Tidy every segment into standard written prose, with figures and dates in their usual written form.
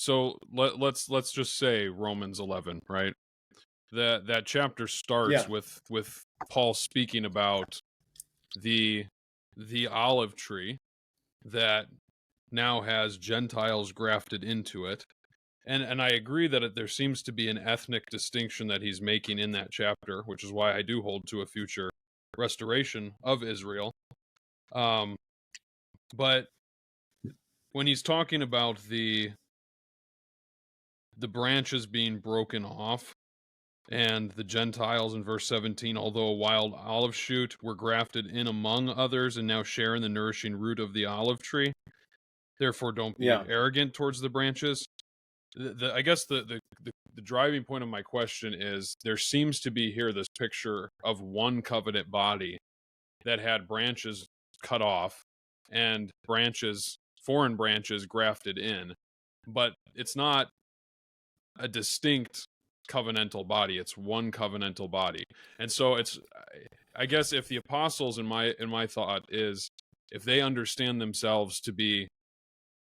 So let's just say Romans 11, right? That chapter starts Yeah. with Paul speaking about the olive tree that now has Gentiles grafted into it. And I agree that there seems to be an ethnic distinction that he's making in that chapter, which is why I do hold to a future restoration of Israel. But when he's talking about the branches being broken off and the Gentiles in verse 17, although a wild olive shoot, were grafted in among others and now share in the nourishing root of the olive tree. Therefore, don't be Yeah. arrogant towards the branches. I guess the driving point of my question is there seems to be here this picture of one covenant body that had branches cut off and foreign branches grafted in, but it's not a distinct covenantal body. It's one covenantal body. And so I guess if the apostles in my thought is if they understand themselves to be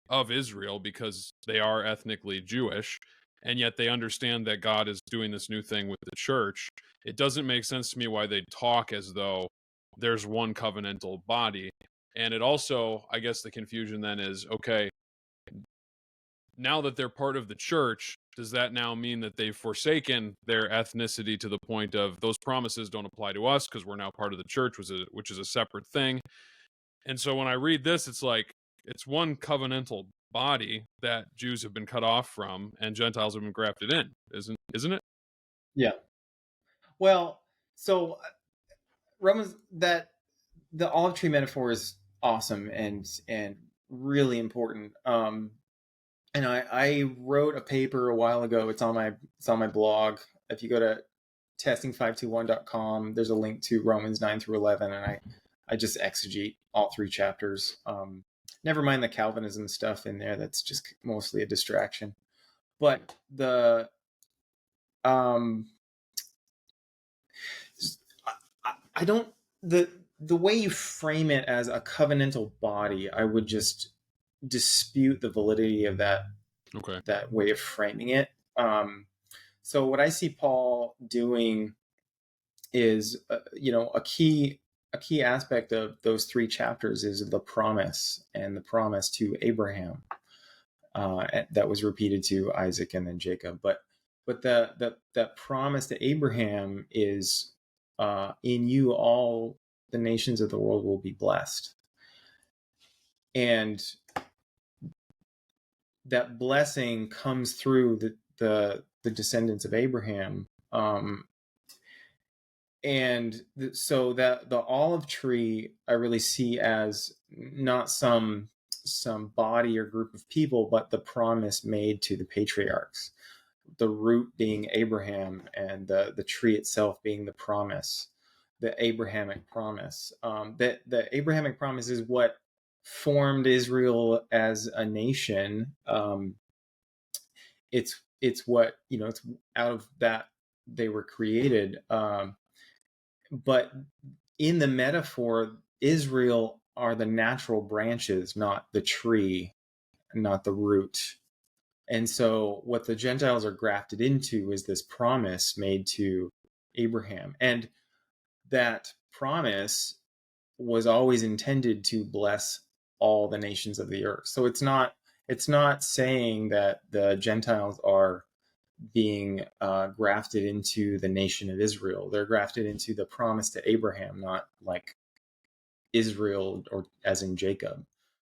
of Israel because they are ethnically Jewish, and yet they understand that God is doing this new thing with the church, it doesn't make sense to me why they talk as though there's one covenantal body. And it also, I guess the confusion then is, okay, now that they're part of the church, does that now mean that they've forsaken their ethnicity to the point of those promises don't apply to us because we're now part of the church, which is a separate thing? And so when I read this, it's like it's one covenantal body that Jews have been cut off from and Gentiles have been grafted in, isn't it? Yeah. Well, so Romans, that the olive tree metaphor is awesome and really important. And I wrote a paper a while ago. It's on my blog. If you go to testing521.com, there's a link to Romans 9 through 11, and I just exegete all three chapters. Never mind the Calvinism stuff in there. That's just mostly a distraction. But I don't, the way you frame it as a covenantal body, I would just dispute the validity of that way of framing it. So what I see Paul doing is, a key aspect of those three chapters is the promise, and the promise to Abraham that was repeated to Isaac and then Jacob. But that promise to Abraham is, in you all the nations of the world will be blessed, and that blessing comes through the descendants of Abraham. So that the olive tree I really see as not some body or group of people, but the promise made to the patriarchs, the root being Abraham and the tree itself being the promise, the Abrahamic promise. That the Abrahamic promise is what formed Israel as a nation. It's what, it's out of that they were created. But in the metaphor, Israel are the natural branches, not the tree, not the root. And so what the Gentiles are grafted into is this promise made to Abraham. And that promise was always intended to bless all the nations of the earth. So it's not saying that the Gentiles are being grafted into the nation of Israel. They're grafted into the promise to Abraham, not like Israel or as in Jacob.